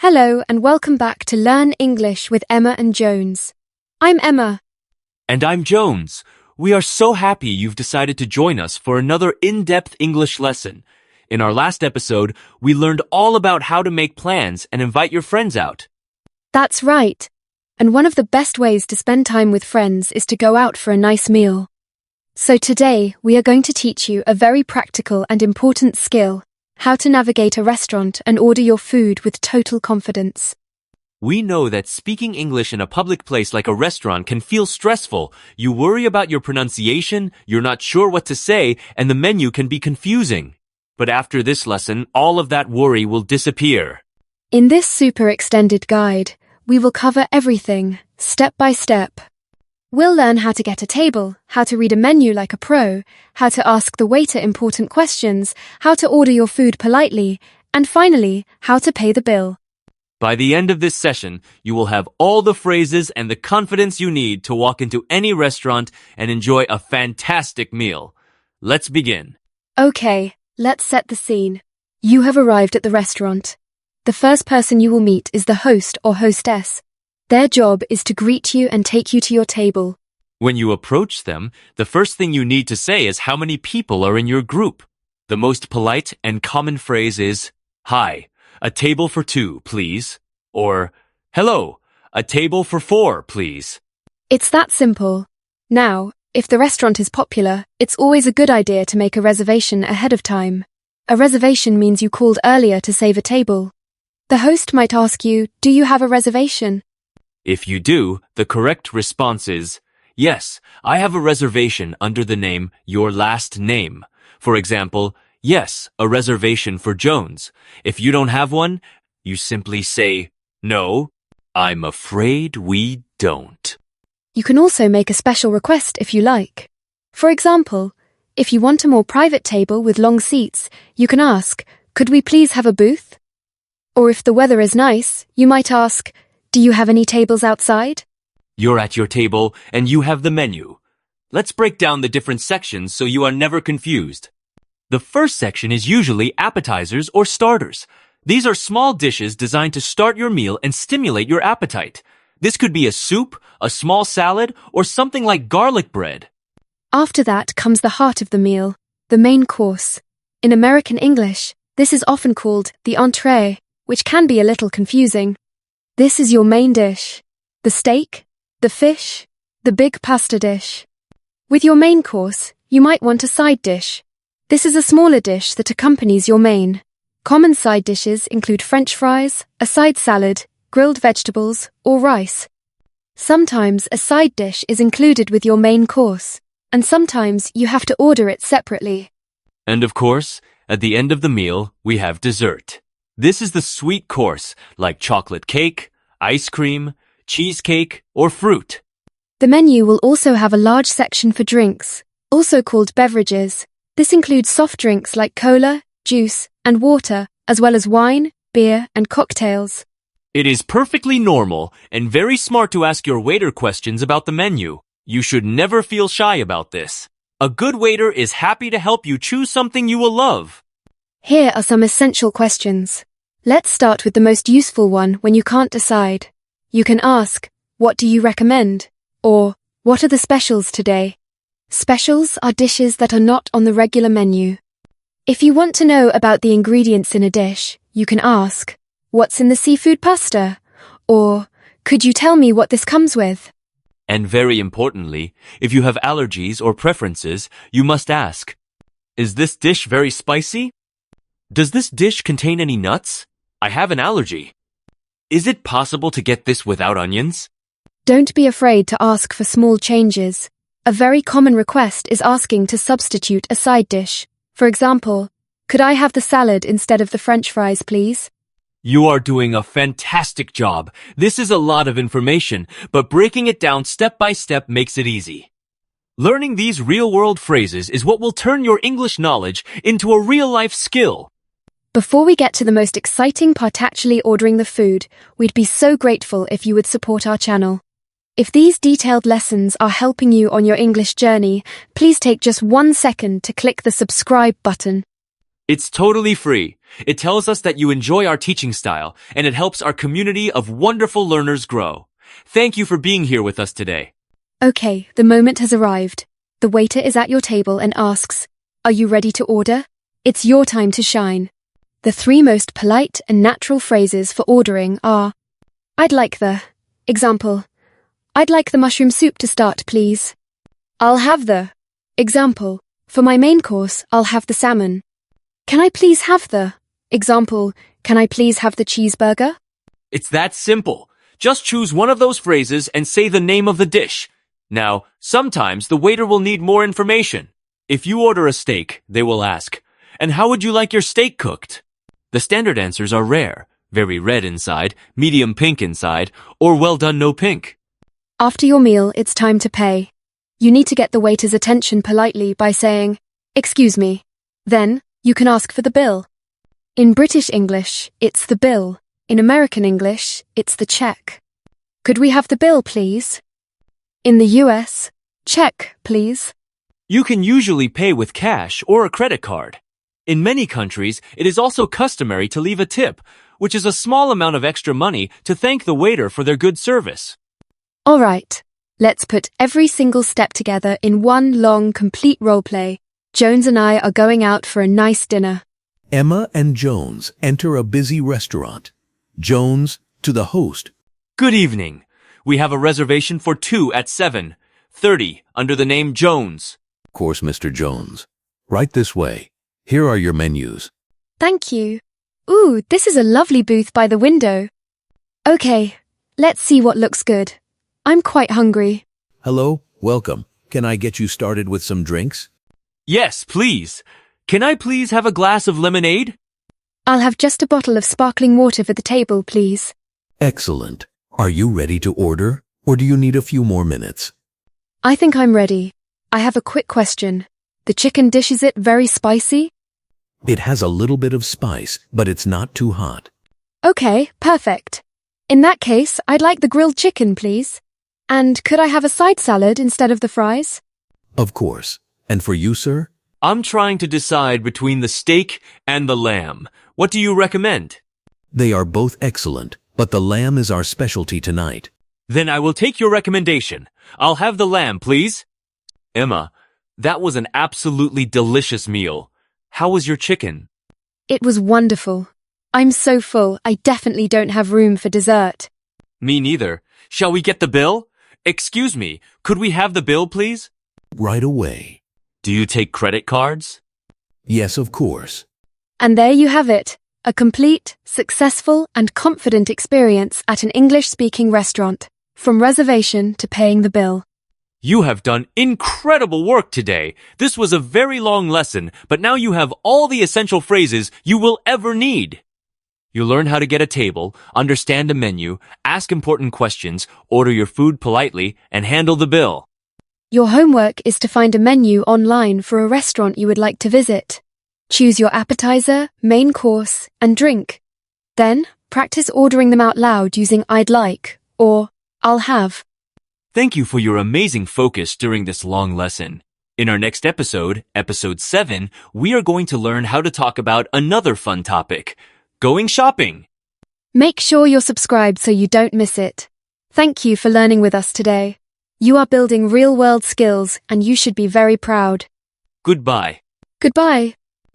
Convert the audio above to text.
Hello and welcome back to Learn English with Emma and Jones. I'm Emma. And I'm Jones. We are so happy you've decided to join us for another in-depth English lesson. In our last episode, we learned all about how to make plans and invite your friends out. That's right. And one of the best ways to spend time with friends is to go out for a nice meal. So today, we are going to teach you a very practical and important skill: how to navigate a restaurant and order your food with total confidence. We know that speaking English in a public place like a restaurant can feel stressful. You worry about your pronunciation, you're not sure what to say, and the menu can be confusing. But after this lesson, all of that worry will disappear. In this super extended guide, we will cover everything, step by step. We'll learn how to get a table, how to read a menu like a pro, how to ask the waiter important questions, how to order your food politely, and finally, how to pay the bill. By the end of this session, you will have all the phrases and the confidence you need to walk into any restaurant and enjoy a fantastic meal. Let's begin. Okay, let's set the scene. You have arrived at the restaurant. The first person you will meet is the host or hostess. Their job is to greet you and take you to your table. When you approach them, the first thing you need to say is how many people are in your group. The most polite and common phrase is, "Hi, a table for 2, please." Or, "Hello, a table for 4, please." It's that simple. Now, if the restaurant is popular, it's always a good idea to make a reservation ahead of time. A reservation means you called earlier to save a table. The host might ask you, "Do you have a reservation?" If you do, the correct response is, "Yes, I have a reservation under the name your last name." For example, "Yes, a reservation for Jones." If you don't have one, you simply say, "No, I'm afraid we don't." You can also make a special request if you like. For example, if you want a more private table with long seats, you can ask, "Could we please have a booth?" Or if the weather is nice, you might ask, "Do you have any tables outside?" You're at your table and you have the menu. Let's break down the different sections so you are never confused. The first section is usually appetizers or starters. These are small dishes designed to start your meal and stimulate your appetite. This could be a soup, a small salad, or something like garlic bread. After that comes the heart of the meal, the main course. In American English, this is often called the entree, which can be a little confusing. This is your main dish: the steak, the fish, the big pasta dish. With your main course, you might want a side dish. This is a smaller dish that accompanies your main. Common side dishes include French fries, a side salad, grilled vegetables, or rice. Sometimes a side dish is included with your main course, and sometimes you have to order it separately. And of course, at the end of the meal, we have dessert. This is the sweet course, like chocolate cake, ice cream, cheesecake, or fruit. The menu will also have a large section for drinks, also called beverages. This includes soft drinks like cola, juice, and water, as well as wine, beer, and cocktails. It is perfectly normal and very smart to ask your waiter questions about the menu. You should never feel shy about this. A good waiter is happy to help you choose something you will love. Here are some essential questions. Let's start with the most useful one when you can't decide. You can ask, "What do you recommend?" Or, "What are the specials today?" Specials are dishes that are not on the regular menu. If you want to know about the ingredients in a dish, you can ask, "What's in the seafood pasta?" Or, "Could you tell me what this comes with?" And very importantly, if you have allergies or preferences, you must ask, "Is this dish very spicy? Does this dish contain any nuts? I have an allergy. Is it possible to get this without onions?" Don't be afraid to ask for small changes. A very common request is asking to substitute a side dish. For example, "Could I have the salad instead of the French fries, please?" You are doing a fantastic job. This is a lot of information, but breaking it down step by step makes it easy. Learning these real-world phrases is what will turn your English knowledge into a real-life skill. Before we get to the most exciting part, actually ordering the food, we'd be so grateful if you would support our channel. If these detailed lessons are helping you on your English journey, please take just 1 second to click the subscribe button. It's totally free. It tells us that you enjoy our teaching style, and it helps our community of wonderful learners grow. Thank you for being here with us today. Okay, the moment has arrived. The waiter is at your table and asks, "Are you ready to order?" It's your time to shine. The three most polite and natural phrases for ordering are, "I'd like the," example, "I'd like the mushroom soup to start, please." "I'll have the," example, "For my main course, I'll have the salmon." "Can I please have the," example, "Can I please have the cheeseburger?" It's that simple. Just choose one of those phrases and say the name of the dish. Now, sometimes the waiter will need more information. If you order a steak, they will ask, "And how would you like your steak cooked?" The standard answers are rare, very red inside, medium pink inside, or well done no pink. After your meal, it's time to pay. You need to get the waiter's attention politely by saying, "Excuse me." Then, you can ask for the bill. In British English, it's the bill. In American English, it's the check. "Could we have the bill, please?" In the US, "Check, please." You can usually pay with cash or a credit card. In many countries, it is also customary to leave a tip, which is a small amount of extra money to thank the waiter for their good service. All right, let's put every single step together in one long, complete roleplay. Jones and I are going out for a nice dinner. Emma and Jones enter a busy restaurant. Jones to the host. Good evening. We have a reservation for 2 at 7:30 under the name Jones. Of course, Mr. Jones. Right this way. Here are your menus. Thank you. Ooh, this is a lovely booth by the window. Okay, let's see what looks good. I'm quite hungry. Hello, welcome. Can I get you started with some drinks? Yes, please. Can I please have a glass of lemonade? I'll have just a bottle of sparkling water for the table, please. Excellent. Are you ready to order, or do you need a few more minutes? I think I'm ready. I have a quick question. The chicken dish, is it very spicy? It has a little bit of spice, but it's not too hot. Okay, perfect. In that case, I'd like the grilled chicken, please. And could I have a side salad instead of the fries? Of course. And for you, sir? I'm trying to decide between the steak and the lamb. What do you recommend? They are both excellent, but the lamb is our specialty tonight. Then I will take your recommendation. I'll have the lamb, please. Emma, that was an absolutely delicious meal. How was your chicken? It was wonderful. I'm so full, I definitely don't have room for dessert. Me neither. Shall we get the bill? Excuse me, could we have the bill, please? Right away. Do you take credit cards? Yes, of course. And there you have it. A complete, successful, and confident experience at an English-speaking restaurant. From reservation to paying the bill. You have done incredible work today. This was a very long lesson, but now you have all the essential phrases you will ever need. You learn how to get a table, understand a menu, ask important questions, order your food politely, and handle the bill. Your homework is to find a menu online for a restaurant you would like to visit. Choose your appetizer, main course, and drink. Then, practice ordering them out loud using "I'd like" or "I'll have." Thank you for your amazing focus during this long lesson. In our next episode, episode 7, we are going to learn how to talk about another fun topic, going shopping. Make sure you're subscribed so you don't miss it. Thank you for learning with us today. You are building real-world skills and you should be very proud. Goodbye. Goodbye.